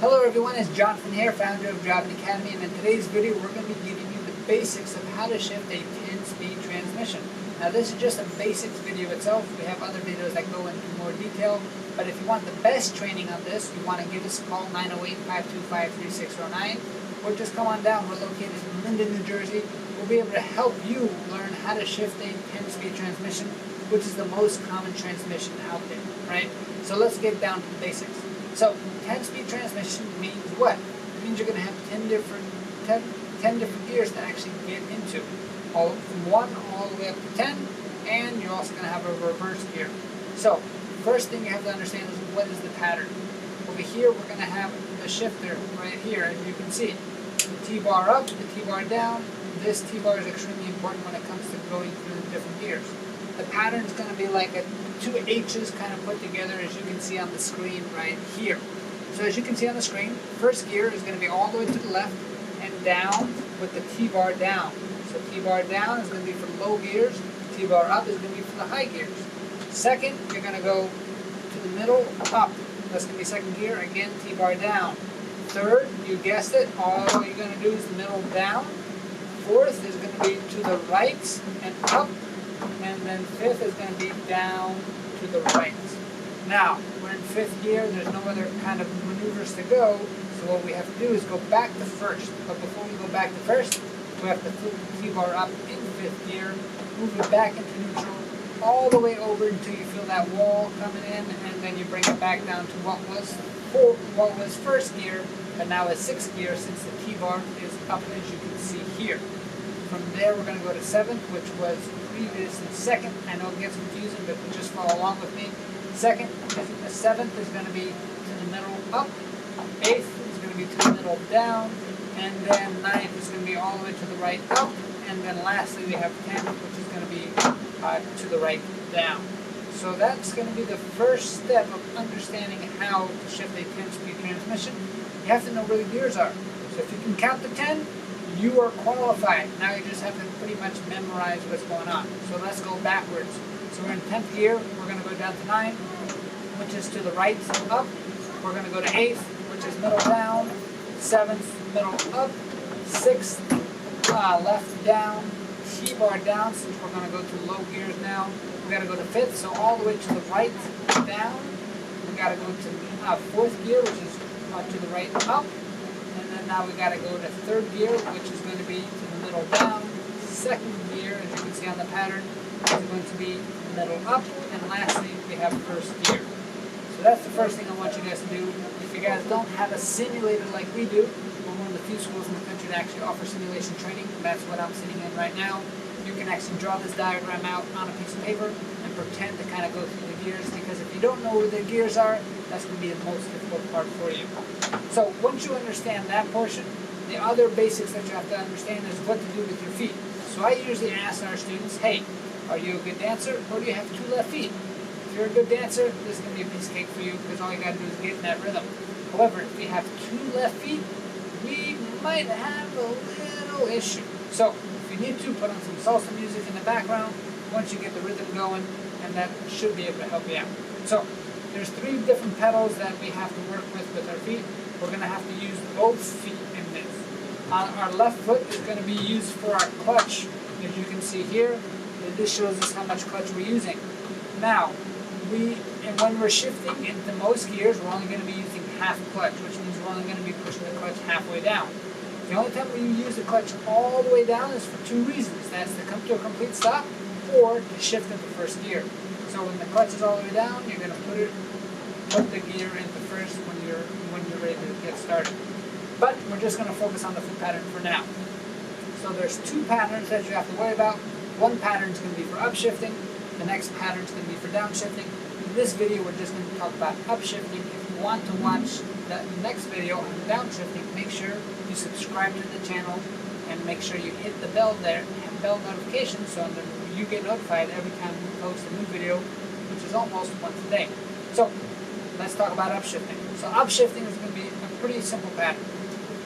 Hello everyone, it's Jonathan here, founder of Driving Academy, and in today's video we're going to be giving you the basics of how to shift a 10-speed transmission. Now this is just a basics video itself. We have other videos that go into more detail, but if you want the best training on this, you want to give us a call, 908-525-3609, or just come on down. We're located in Linden, New Jersey. We'll be able to help you learn how to shift a 10-speed transmission, which is the most common transmission out there, right? So let's get down to the basics. So 10-speed transmission means what? It means you're going to have 10 different gears to actually get into. All from 1 all the way up to 10, and you're also going to have a reverse gear. So first thing you have to understand is what is the pattern. Over here we're going to have the shifter right here, as you can see. The T-bar up, the T-bar down. This T-bar is extremely important when it comes to going through the different gears. The pattern is going to be like two H's kind of put together, as you can see on the screen right here. So as you can see on the screen, first gear is going to be all the way to the left and down with the T-bar down. So T-bar down is going to be for low gears, T-bar up is going to be for the high gears. Second, you're going to go to the middle, up. That's going to be second gear, again T-bar down. Third, you guessed it, all you're going to do is the middle down. Fourth is going to be to the right and up. And then fifth is going to be down to the right. Now, we're in fifth gear, there's no other kind of maneuvers to go, so what we have to do is go back to first. But before we go back to first, we have to flip the T-bar up in fifth gear, move it back into neutral, all the way over until you feel that wall coming in, and then you bring it back down to what was first gear, but now is sixth gear since the T-bar is up, as you can see here. From there, we're going to go to seventh, which was previously second. I know it gets confusing, but just follow along with me. Seventh is going to be to the middle up. Eighth is going to be to the middle down. And then ninth is going to be all the way to the right up. And then lastly, we have 10th, which is going to be to the right down. So that's going to be the first step of understanding how to shift a 10-speed transmission. You have to know where the gears are. So if you can count to 10, you are qualified. Now you just have to pretty much memorize what's going on. So let's go backwards. So we're in 10th gear. We're going to go down to 9, which is to the right up. We're going to go to 8th, which is middle down. 7th, middle up. 6th, left down. T-bar down, since we're going to go to low gears now. We got to go to 5th, so all the way to the right down. We got to go to 4th gear, which is to the right up. And then now we got to go to third gear, which is going to be to the middle down. Second gear, as you can see on the pattern, is going to be middle up. And lastly, we have first gear. So that's the first thing I want you guys to do. If you guys don't have a simulator like we do, we're one of the few schools in the country that actually offer simulation training. And that's what I'm sitting in right now. You can actually draw this diagram out on a piece of paper and pretend to kind of go through the gears, because if you don't know where the gears are, that's going to be the most difficult part for you. So once you understand that portion, the other basics that you have to understand is what to do with your feet. So I usually ask our students, hey, are you a good dancer, or do you have 2 left feet? If you're a good dancer, this is going to be a piece of cake for you, because all you got to do is get in that rhythm. However, if you have 2 left feet, we might have a little issue. So if you need to, put on some salsa music in the background once you get the rhythm going, and that should be able to help you out. So there's 3 different pedals that we have to work with our feet. We're going to have to use both feet in this. Our left foot is going to be used for our clutch, as you can see here. This shows us how much clutch we're using. Now, when we're shifting into most gears, we're only going to be using half clutch, which means we're only going to be pushing the clutch halfway down. The only time we use the clutch all the way down is for 2 reasons. That's to come to a complete stop, or to shift into first gear. So when the clutch is all the way down, you're going to put the gear into first when you're ready to get started. But we're just going to focus on the foot pattern for now. So there's 2 patterns that you have to worry about. One pattern is going to be for upshifting. The next pattern is going to be for downshifting. In this video, we're just going to talk about upshifting. If you want to watch the next video on downshifting, make sure you subscribe to the channel and make sure you hit the bell there, bell notification, so that you get notified every time we post a new video, which is almost once a day. So let's talk about upshifting. So upshifting is going to be a pretty simple pattern.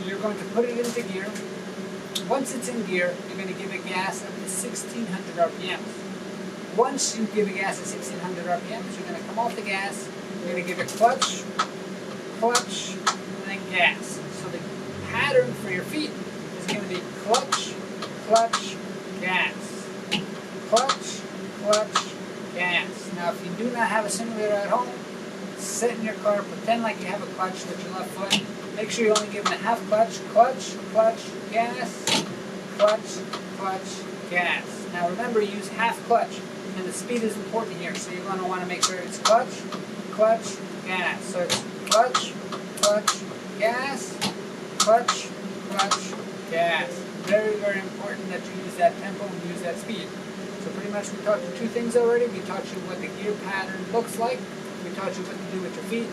You're going to put it into gear. Once it's in gear, you're going to give it gas up to 1600 RPMs. Once you give it gas at 1600 RPMs, you're going to come off the gas, you're going to give it clutch, and then clutch, gas. Clutch, clutch, gas. Now if you do not have a simulator at home, sit in your car, pretend like you have a clutch with your left foot. Make sure you're only giving a half clutch. Clutch, clutch, gas. Clutch, clutch, gas. Now remember, use half clutch, and the speed is important here, so you're going to want to make sure it's clutch, clutch, gas. So it's clutch, clutch, gas, clutch, clutch, gas. Very, very important that you use that tempo and use that speed. So pretty much we taught you two things already. We taught you what the gear pattern looks like. We taught you what to do with your feet.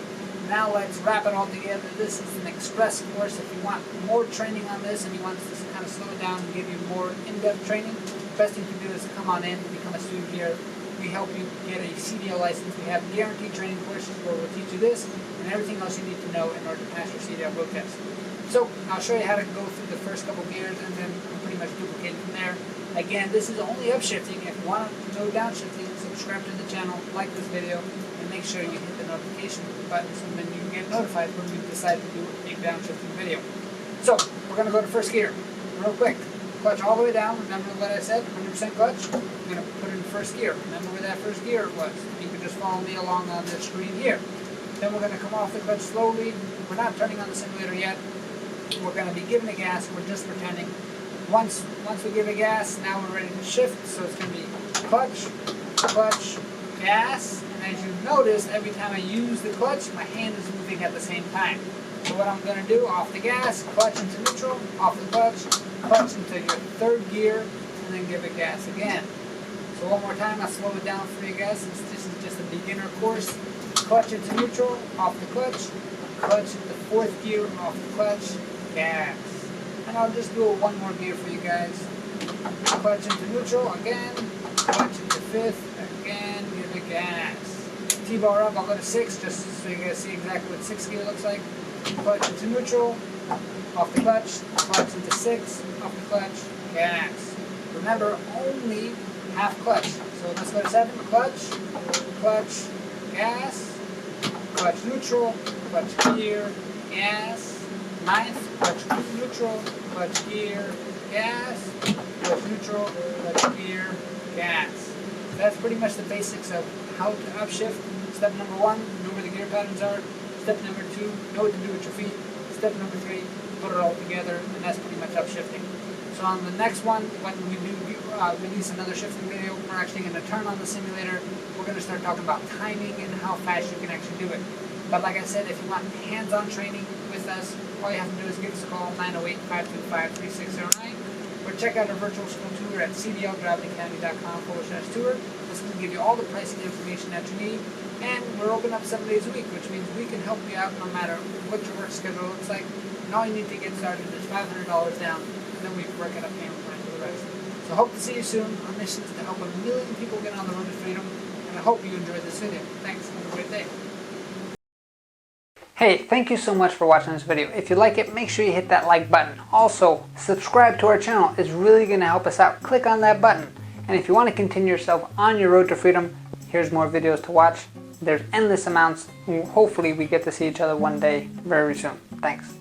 Now let's wrap it all together. This is an express course. If you want more training on this and you want us to kind of slow it down and give you more in-depth training, the best thing to do is come on in and become a student here. We help you get a CDL license. We have guaranteed training courses where we'll teach you this and everything else you need to know in order to pass your CDL road test. So I'll show you how to go through the first couple gears and then pretty much duplicate from there. Again, this is only upshifting. If you want to know downshifting, subscribe to the channel, like this video, and make sure you hit the notification button so then you can get notified when we decide to do a downshifting video. So we're going to go to first gear real quick. Clutch all the way down. Remember what I said, 100% clutch. I'm going to put it in first gear. Remember where that first gear was. You can just follow me along on the screen here. Then we're going to come off the clutch slowly. We're not turning on the simulator yet. We're going to be giving a gas. We're just pretending. Once we give a gas, now we're ready to shift. So it's going to be clutch, clutch, gas. And as you've noticed, every time I use the clutch, my hand is moving at the same time. So what I'm going to do, off the gas, clutch into neutral, off the clutch, clutch into your third gear, and then give it gas again. So one more time, I'll slow it down for you guys since this is just a beginner course. Clutch into neutral, off the clutch, clutch into fourth gear, off the clutch, gas. And I'll just do one more gear for you guys. Clutch into neutral again, clutch into fifth, again, give it gas. T-bar up, I'll go to 6 just so you guys see exactly what 6 gear looks like. Clutch into neutral, off the clutch, clutch into 6, off the clutch, gas. Remember, only half clutch. So let's go to 7, clutch, clutch, gas, clutch neutral, clutch gear, gas. 9th, clutch neutral, clutch gear, gas, clutch neutral, clutch gear, gas. That's pretty much the basics of how to upshift. Step number 1, know where the gear patterns are. Step number 2, know what to do with your feet. Step number 3, put it all together, and that's pretty much upshifting. So on the next one, when we do release another shifting video, we're actually going to turn on the simulator. We're going to start talking about timing and how fast you can actually do it. But like I said, if you want hands-on training with us, all you have to do is give us a call, 908-525-3609, or check out our virtual school tour at cdldrivingacademy.com/tour. This is going to give you all the pricing information that you need, and we're open up 7 days a week, which means we can help you out no matter what your work schedule looks like. And all you need to get started is $500 down, and then we work out a payment plan for the rest. So hope to see you soon. Our mission is to help 1 million people get on the road to freedom, and I hope you enjoyed this video. Thanks. Have a great day. Hey, thank you so much for watching this video. If you like it, make sure you hit that like button. Also, subscribe to our channel. It's really going to help us out. Click on that button. And if you want to continue yourself on your road to freedom, here's more videos to watch. There's endless amounts. Hopefully we get to see each other one day very soon. Thanks.